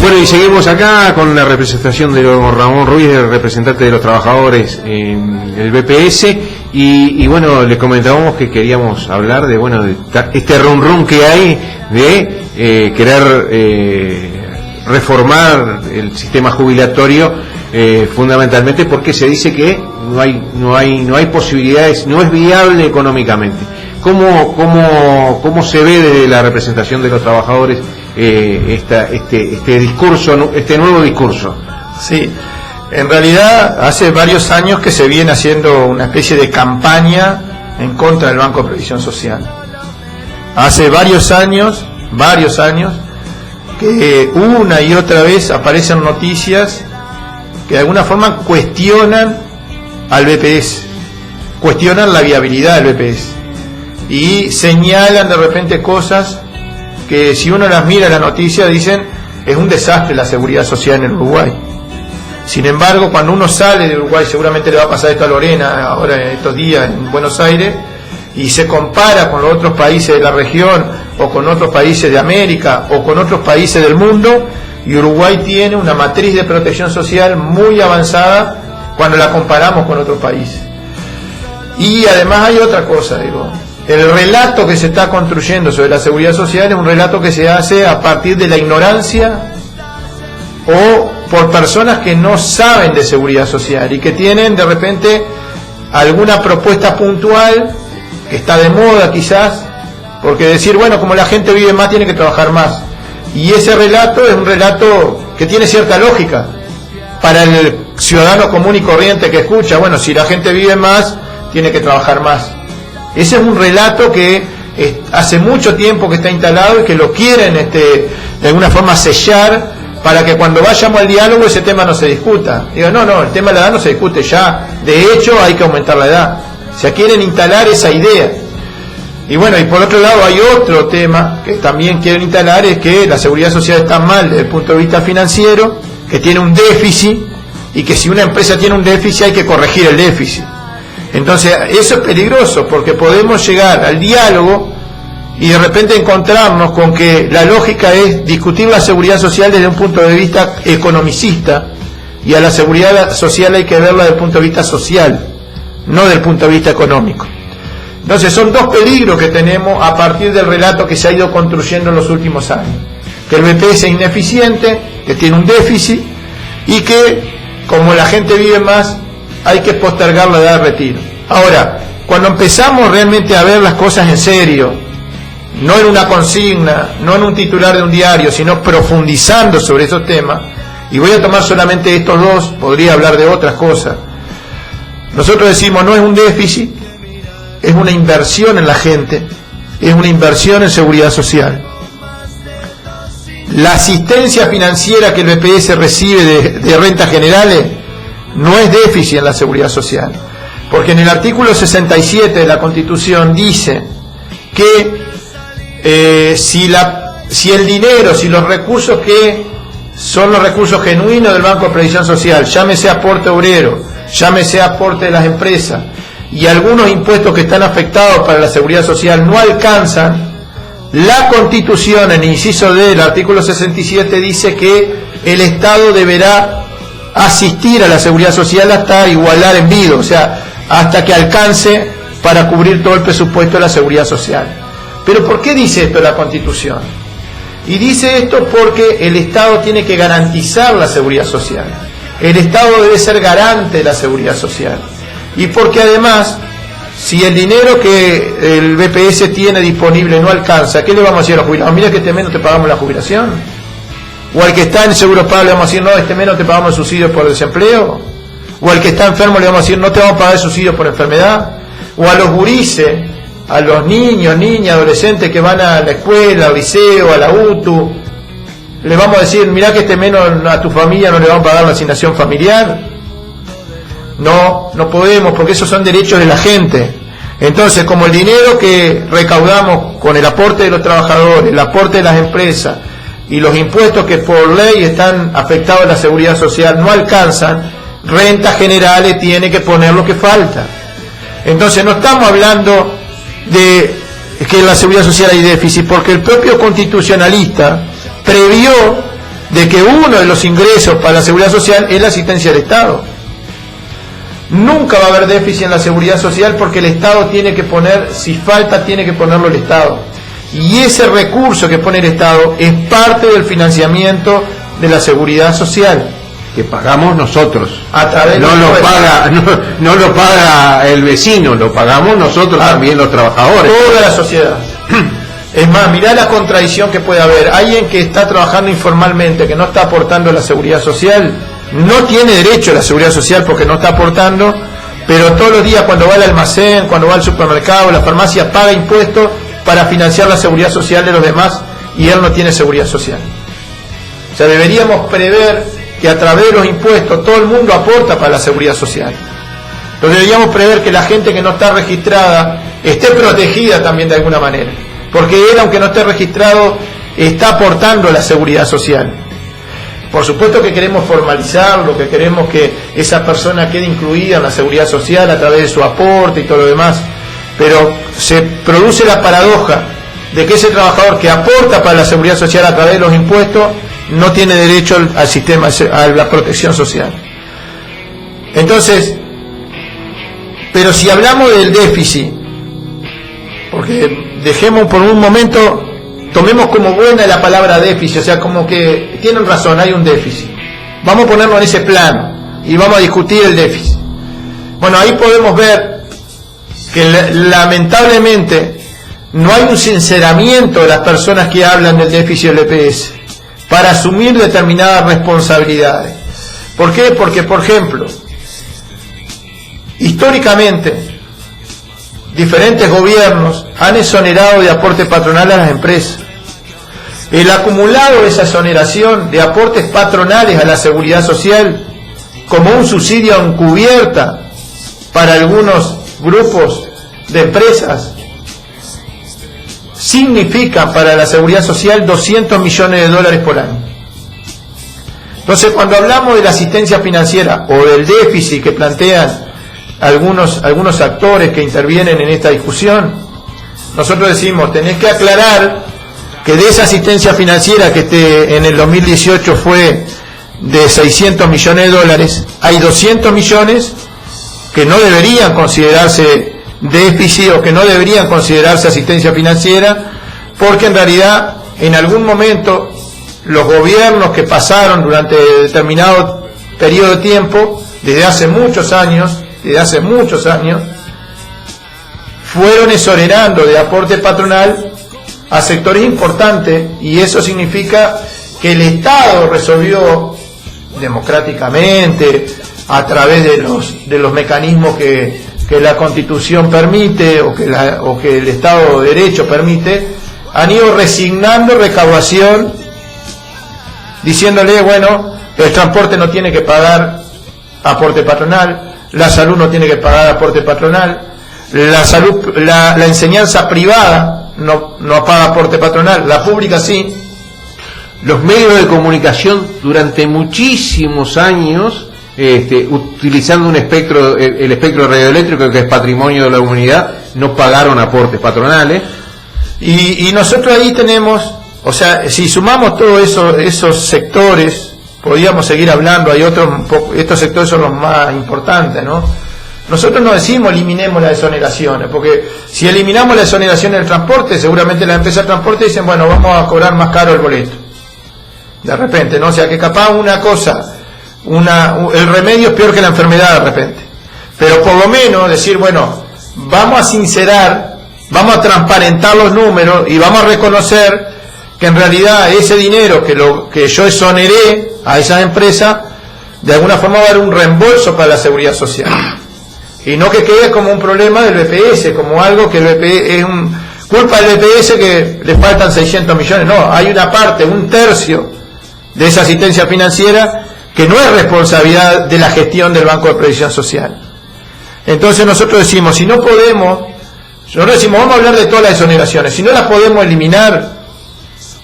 Bueno, y seguimos acá con la representación de Ramón Ruiz, el representante de los trabajadores en el BPS, y bueno, le comentábamos que queríamos hablar de, bueno, de este rum que hay de querer reformar el sistema jubilatorio, fundamentalmente porque se dice que no hay posibilidades, no es viable económicamente. ¿Cómo se ve desde la representación de los trabajadores este discurso, este nuevo discurso? Sí, en realidad hace varios años que se viene haciendo una especie de campaña en contra del Banco de Previsión Social. Hace varios años que una y otra vez aparecen noticias que de alguna forma cuestionan al BPS, cuestionan la viabilidad del BPS y señalan de repente cosas que si uno las mira en la noticia dicen es un desastre la seguridad social en Uruguay. Sin embargo, cuando uno sale de Uruguay, seguramente le va a pasar esto a Lorena ahora en estos días en Buenos Aires, y se compara con los otros países de la región o con otros países de América o con otros países del mundo, y Uruguay tiene una matriz de protección social muy avanzada cuando la comparamos con otros países. Y además hay otra cosa, el relato que se está construyendo sobre la seguridad social es un relato que se hace a partir de la ignorancia o por personas que no saben de seguridad social y que tienen de repente alguna propuesta puntual que está de moda quizás, porque decir, bueno, como la gente vive más tiene que trabajar más, y ese relato es un relato que tiene cierta lógica para el ciudadano común y corriente que escucha, bueno, si la gente vive más tiene que trabajar más. Ese es un relato que hace mucho tiempo que está instalado y que lo quieren de alguna forma sellar para que cuando vayamos al diálogo ese tema no se discuta. Digo, no, el tema de la edad no se discute ya, de hecho hay que aumentar la edad. O sea, quieren instalar esa idea. Y bueno, y por otro lado hay otro tema que también quieren instalar, es que la seguridad social está mal desde el punto de vista financiero, que tiene un déficit, y que si una empresa tiene un déficit hay que corregir el déficit. Entonces eso es peligroso, porque podemos llegar al diálogo y de repente encontrarnos con que la lógica es discutir la seguridad social desde un punto de vista economicista, y a la seguridad social hay que verla desde el punto de vista social, no desde el punto de vista económico. Entonces son dos peligros que tenemos a partir del relato que se ha ido construyendo en los últimos años: que el BPS es ineficiente, que tiene un déficit, y que como la gente vive más hay que postergar la edad de retiro. Ahora, cuando empezamos realmente a ver las cosas en serio, no en una consigna, no en un titular de un diario, sino profundizando sobre esos temas, y voy a tomar solamente estos dos, podría hablar de otras cosas. Nosotros decimos, no es un déficit, es una inversión en la gente, es una inversión en seguridad social. La asistencia financiera que el BPS recibe de rentas generales no es déficit en la seguridad social, porque en el artículo 67 de la Constitución dice que si el dinero, si los recursos que son los recursos genuinos del Banco de Previsión Social, llámese aporte obrero, llámese aporte de las empresas y algunos impuestos que están afectados para la seguridad social, no alcanzan, la Constitución en el inciso D del artículo 67 dice que el Estado deberá asistir a la seguridad social hasta igualar en vida, o sea, hasta que alcance para cubrir todo el presupuesto de la seguridad social. Pero ¿por qué dice esto la Constitución? Y dice esto porque el Estado tiene que garantizar la seguridad social. El Estado debe ser garante de la seguridad social. Y porque además, si el dinero que el BPS tiene disponible no alcanza, ¿qué le vamos a decir a los jubilados? Mira que este mes no te pagamos la jubilación. O al que está en seguro pago le vamos a decir, no, este mes no te pagamos el subsidio por desempleo. O al que está enfermo le vamos a decir, no te vamos a pagar el subsidio por enfermedad. O a los gurises, a los niños, niñas, adolescentes que van a la escuela, al liceo, a la UTU, le vamos a decir, mirá que este mes a tu familia no le van a pagar la asignación familiar. No podemos, porque esos son derechos de la gente. Entonces, como el dinero que recaudamos con el aporte de los trabajadores, el aporte de las empresas y los impuestos que por ley están afectados a la seguridad social no alcanzan, rentas generales tiene que poner lo que falta. Entonces no estamos hablando de que en la seguridad social hay déficit, porque el propio constitucionalista previó de que uno de los ingresos para la seguridad social es la asistencia del Estado. Nunca va a haber déficit en la seguridad social porque el Estado tiene que poner, si falta, tiene que ponerlo el Estado. Y ese recurso que pone el Estado es parte del financiamiento de la seguridad social. Que pagamos nosotros. A través no lo paga el vecino, lo pagamos nosotros también los trabajadores. Toda la sociedad. Es más, mirá la contradicción que puede haber. Alguien que está trabajando informalmente, que no está aportando a la seguridad social, no tiene derecho a la seguridad social porque no está aportando, pero todos los días cuando va al almacén, cuando va al supermercado, a la farmacia, paga impuestos para financiar la seguridad social de los demás y él no tiene seguridad social. O sea, deberíamos prever que a través de los impuestos todo el mundo aporta para la seguridad social. Entonces deberíamos prever que la gente que no está registrada esté protegida también de alguna manera, porque él, aunque no esté registrado, está aportando a la seguridad social. Por supuesto que queremos formalizarlo, que queremos que esa persona quede incluida en la seguridad social a través de su aporte y todo lo demás, pero se produce la paradoja de que ese trabajador que aporta para la seguridad social a través de los impuestos no tiene derecho al sistema, a la protección social. Entonces, pero si hablamos del déficit, porque dejemos por un momento, tomemos como buena la palabra déficit, o sea, como que tienen razón, hay un déficit. Vamos a ponerlo en ese plano y vamos a discutir el déficit. Bueno, ahí podemos ver que lamentablemente no hay un sinceramiento de las personas que hablan del déficit del EPS para asumir determinadas responsabilidades. ¿Por qué? Porque, por ejemplo, históricamente diferentes gobiernos han exonerado de aporte patronal a las empresas. El acumulado de esa exoneración de aportes patronales a la seguridad social como un subsidio encubierta para algunos grupos de empresas significa para la seguridad social 200 millones de dólares por año. Entonces, cuando hablamos de la asistencia financiera o del déficit que plantean algunos actores que intervienen en esta discusión, nosotros decimos, tenés que aclarar que de esa asistencia financiera que en el 2018 fue de 600 millones de dólares, hay 200 millones que no deberían considerarse déficit o que no deberían considerarse asistencia financiera, porque en realidad en algún momento los gobiernos que pasaron durante determinado periodo de tiempo, desde hace muchos años, fueron exonerando de aporte patronal a sectores importantes, y eso significa que el Estado resolvió democráticamente, a través de los mecanismos que la Constitución permite o que el Estado de Derecho permite, han ido resignando recaudación, diciéndole, bueno, el transporte no tiene que pagar aporte patronal, la salud no tiene que pagar aporte patronal, la enseñanza privada no paga aporte patronal, la pública sí. Los medios de comunicación durante muchísimos años, utilizando el espectro radioeléctrico, que es patrimonio de la humanidad, no pagaron aportes patronales. Y nosotros ahí tenemos, o sea, si sumamos todos esos sectores, podríamos seguir hablando, hay otros, estos sectores son los más importantes, ¿no? Nosotros no decimos eliminemos las exoneraciones, porque si eliminamos la exoneración del transporte, seguramente las empresas de transporte dicen, bueno, vamos a cobrar más caro el boleto. De repente, ¿no? O sea, que capaz el remedio es peor que la enfermedad de repente. Pero por lo menos decir, bueno, vamos a sincerar, vamos a transparentar los números y vamos a reconocer que en realidad ese dinero que yo exoneré a esas empresas, de alguna forma va a dar un reembolso para la seguridad social. Y no que quede como un problema del BPS, como algo que el BPS es culpa del BPS que le faltan 600 millones. No, hay una parte, un tercio de esa asistencia financiera que no es responsabilidad de la gestión del Banco de Previsión Social. Entonces nosotros decimos, si no podemos, nosotros decimos, vamos a hablar de todas las exoneraciones, si no las podemos eliminar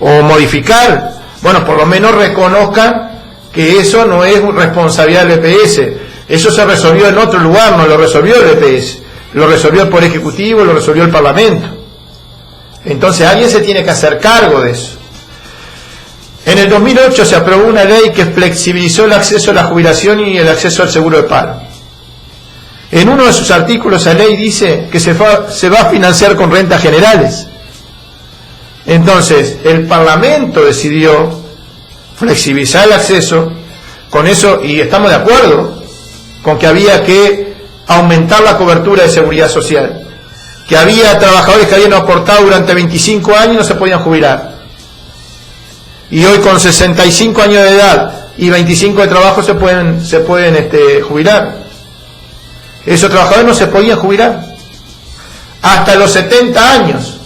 o modificar, bueno, por lo menos reconozcan que eso no es responsabilidad del BPS, eso se resolvió en otro lugar, no lo resolvió el BPS, lo resolvió el Poder Ejecutivo, lo resolvió el Parlamento. Entonces alguien se tiene que hacer cargo de eso. En el 2008 se aprobó una ley que flexibilizó el acceso a la jubilación y el acceso al seguro de paro. En uno de sus artículos la ley dice que se va a financiar con rentas generales. Entonces, el Parlamento decidió flexibilizar el acceso con eso, y estamos de acuerdo con que había que aumentar la cobertura de seguridad social, que había trabajadores que habían aportado durante 25 años y no se podían jubilar, y hoy con 65 años de edad y 25 de trabajo se pueden jubilar. Esos trabajadores no se podían jubilar hasta los 70 años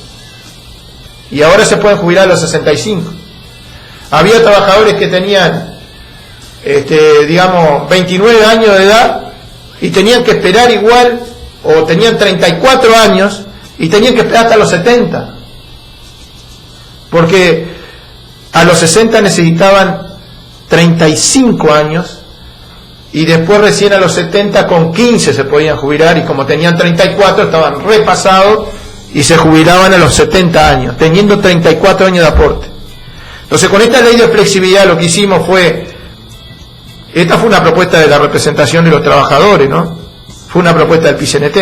y ahora se pueden jubilar a los 65. Había trabajadores que tenían 29 años de edad y tenían que esperar igual, o tenían 34 años y tenían que esperar hasta los 70, porque a los 60 necesitaban 35 años y después recién a los 70 con 15 se podían jubilar, y como tenían 34 estaban repasados y se jubilaban a los 70 años, teniendo 34 años de aporte. Entonces, con esta ley de flexibilidad lo que hicimos fue, esta fue una propuesta de la representación de los trabajadores, ¿no? Fue una propuesta del PICNT,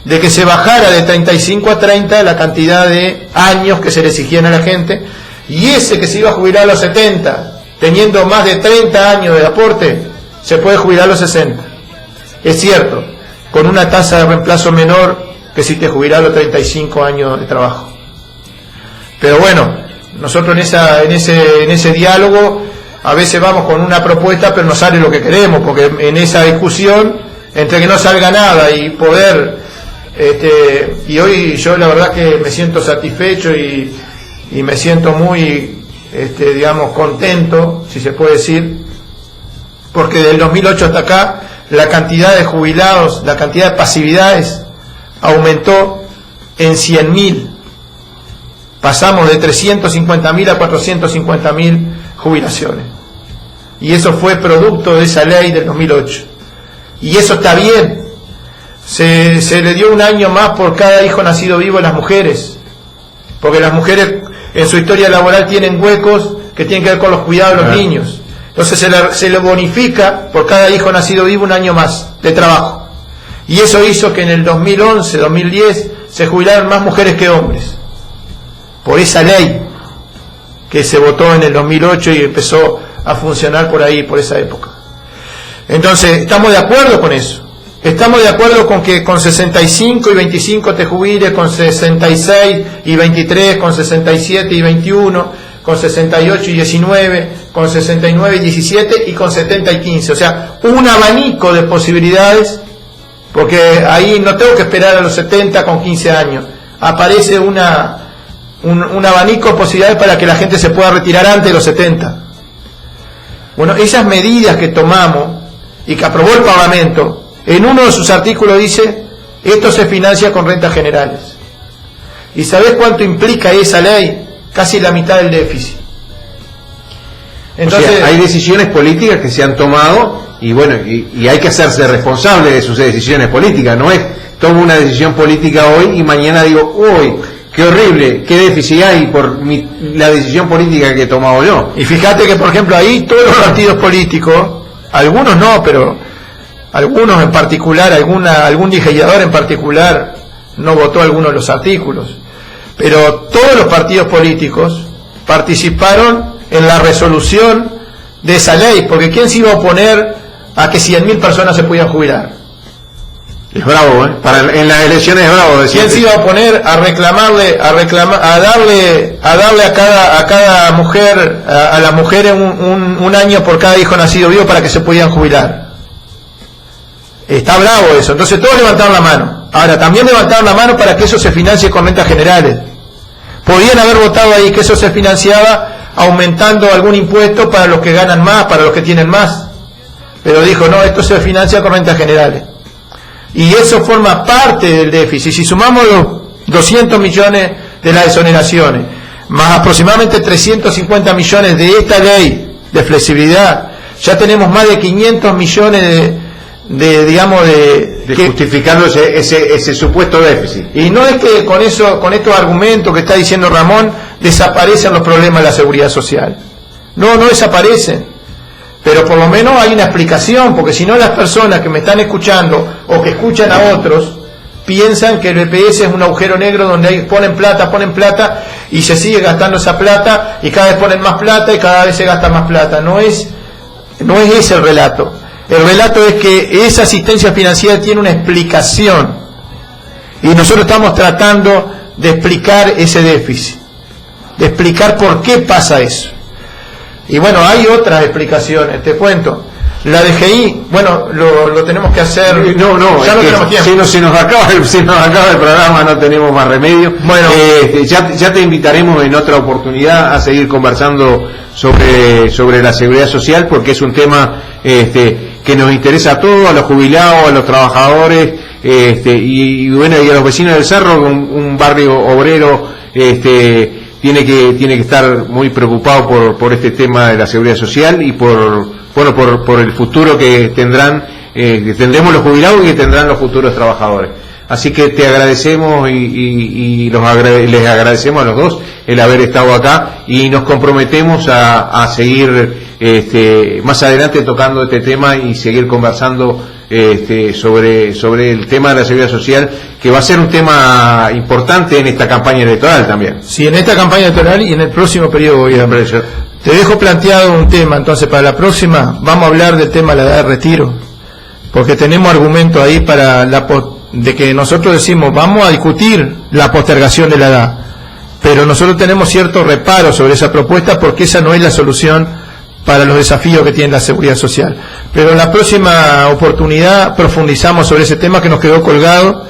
de que se bajara de 35 a 30 la cantidad de años que se le exigían a la gente, y ese que se iba a jubilar a los 70, teniendo más de 30 años de aporte, se puede jubilar a los 60. Es cierto, con una tasa de reemplazo menor que si te jubilas a los 35 años de trabajo. Pero bueno, nosotros en ese diálogo a veces vamos con una propuesta pero no sale lo que queremos, porque en esa discusión, entre que no salga nada y poder, y hoy yo la verdad que me siento satisfecho y me siento muy, contento, si se puede decir, porque del 2008 hasta acá la cantidad de jubilados, la cantidad de pasividades aumentó en 100.000. Pasamos de 350.000 a 450.000 jubilaciones. Y eso fue producto de esa ley del 2008. Y eso está bien. Se le dio un año más por cada hijo nacido vivo a las mujeres. Porque las mujeres en su historia laboral tienen huecos que tienen que ver con los cuidados de los niños. Entonces se le bonifica por cada hijo nacido vivo un año más de trabajo. Y eso hizo que en el 2011, 2010 se jubilaran más mujeres que hombres. Por esa ley que se votó en el 2008 y empezó a funcionar por ahí, por esa época. Entonces, estamos de acuerdo con eso. Estamos de acuerdo con que con 65 y 25 te jubiles, con 66 y 23, con 67 y 21, con 68 y 19, con 69 y 17 y con 70 y 15. O sea, un abanico de posibilidades, porque ahí no tengo que esperar a los 70 con 15 años. Aparece un abanico de posibilidades para que la gente se pueda retirar antes de los 70. Bueno, esas medidas que tomamos y que aprobó el Parlamento, en uno de sus artículos dice, esto se financia con rentas generales. ¿Y sabés cuánto implica esa ley? Casi la mitad del déficit. Entonces, o sea, hay decisiones políticas que se han tomado y bueno, y hay que hacerse responsable de sus decisiones políticas. No es tomo una decisión política hoy y mañana digo, uy, qué horrible, qué déficit hay por la decisión política que he tomado yo. Y fíjate que, por ejemplo, ahí todos los partidos políticos, algunos no, pero algunos en particular, algún legislador en particular no votó algunos de los artículos, pero todos los partidos políticos participaron en la resolución de esa ley, porque ¿quién se iba a oponer a que 100.000 personas se pudieran jubilar? Es bravo, ¿eh? En las elecciones es bravo decir. ¿Quién se iba a oponer a darle a cada mujer, a las mujeres un año por cada hijo nacido vivo para que se pudieran jubilar? Está bravo eso. Entonces todos levantaron la mano. Ahora, también levantaron la mano para que eso se financie con rentas generales. Podían haber votado ahí que eso se financiaba aumentando algún impuesto para los que ganan más, para los que tienen más. Pero dijo, no, esto se financia con rentas generales. Y eso forma parte del déficit. Si sumamos los 200 millones de las exoneraciones, más aproximadamente 350 millones de esta ley de flexibilidad, ya tenemos más de 500 millones de justificando ese supuesto déficit. Y no es que con estos argumentos que está diciendo Ramón desaparecen los problemas de la seguridad social. No desaparecen, pero por lo menos hay una explicación, porque si no las personas que me están escuchando o que escuchan a otros piensan que el BPS es un agujero negro donde ponen plata y se sigue gastando esa plata y cada vez ponen más plata y cada vez se gasta más plata. No es ese el relato. El relato es que esa asistencia financiera tiene una explicación y nosotros estamos tratando de explicar ese déficit, de explicar por qué pasa eso. Y bueno, hay otras explicaciones, te cuento. La DGI, bueno, lo tenemos que hacer. Ya no tenemos tiempo. Se nos acaba el programa, no tenemos más remedio. Bueno, ya te invitaremos en otra oportunidad a seguir conversando sobre la seguridad social, porque es un tema que nos interesa a todos, a los jubilados, a los trabajadores, y bueno, y a los vecinos del Cerro, un barrio obrero, tiene que estar muy preocupado por este tema de la seguridad social y por el futuro que tendremos los jubilados y que tendrán los futuros trabajadores. Así que te agradecemos y les agradecemos a los dos el haber estado acá y nos comprometemos a seguir más adelante tocando este tema y seguir conversando sobre el tema de la seguridad social, que va a ser un tema importante en esta campaña electoral también. Sí, en esta campaña electoral y en el próximo periodo de gobierno. Te dejo planteado un tema, entonces para la próxima vamos a hablar del tema de la edad de retiro, porque tenemos argumentos ahí de que nosotros decimos vamos a discutir la postergación de la edad, pero nosotros tenemos cierto reparo sobre esa propuesta porque esa no es la solución para los desafíos que tiene la seguridad social. Pero en la próxima oportunidad profundizamos sobre ese tema que nos quedó colgado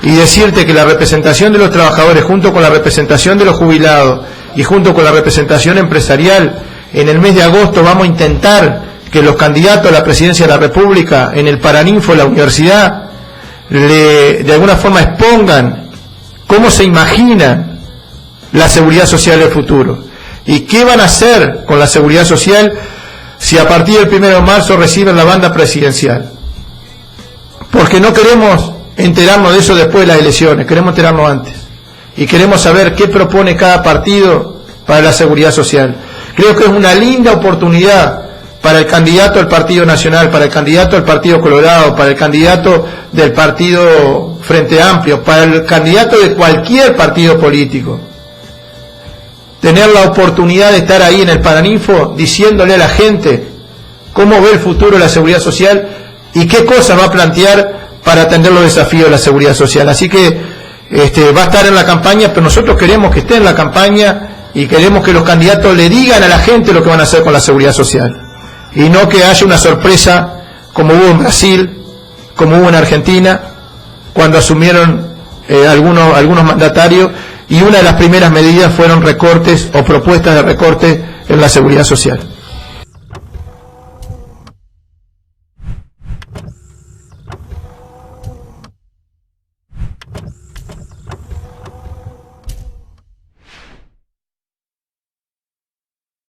y decirte que la representación de los trabajadores junto con la representación de los jubilados y junto con la representación empresarial, en el mes de agosto vamos a intentar que los candidatos a la presidencia de la República en el Paraninfo de la universidad de alguna forma expongan cómo se imaginan la seguridad social del futuro y qué van a hacer con la seguridad social si a partir del 1 de marzo reciben la banda presidencial. Porque no queremos enterarnos de eso después de las elecciones, queremos enterarnos antes. Y queremos saber qué propone cada partido para la seguridad social. Creo que es una linda oportunidad para el candidato del Partido Nacional, para el candidato del Partido Colorado, para el candidato del Partido Frente Amplio, para el candidato de cualquier partido político. Tener la oportunidad de estar ahí en el Paraninfo diciéndole a la gente cómo ve el futuro de la seguridad social y qué cosas va a plantear para atender los desafíos de la seguridad social. Así que va a estar en la campaña, pero nosotros queremos que esté en la campaña y queremos que los candidatos le digan a la gente lo que van a hacer con la seguridad social y no que haya una sorpresa como hubo en Brasil, como hubo en Argentina cuando asumieron algunos mandatarios y una de las primeras medidas fueron recortes o propuestas de recorte en la seguridad social.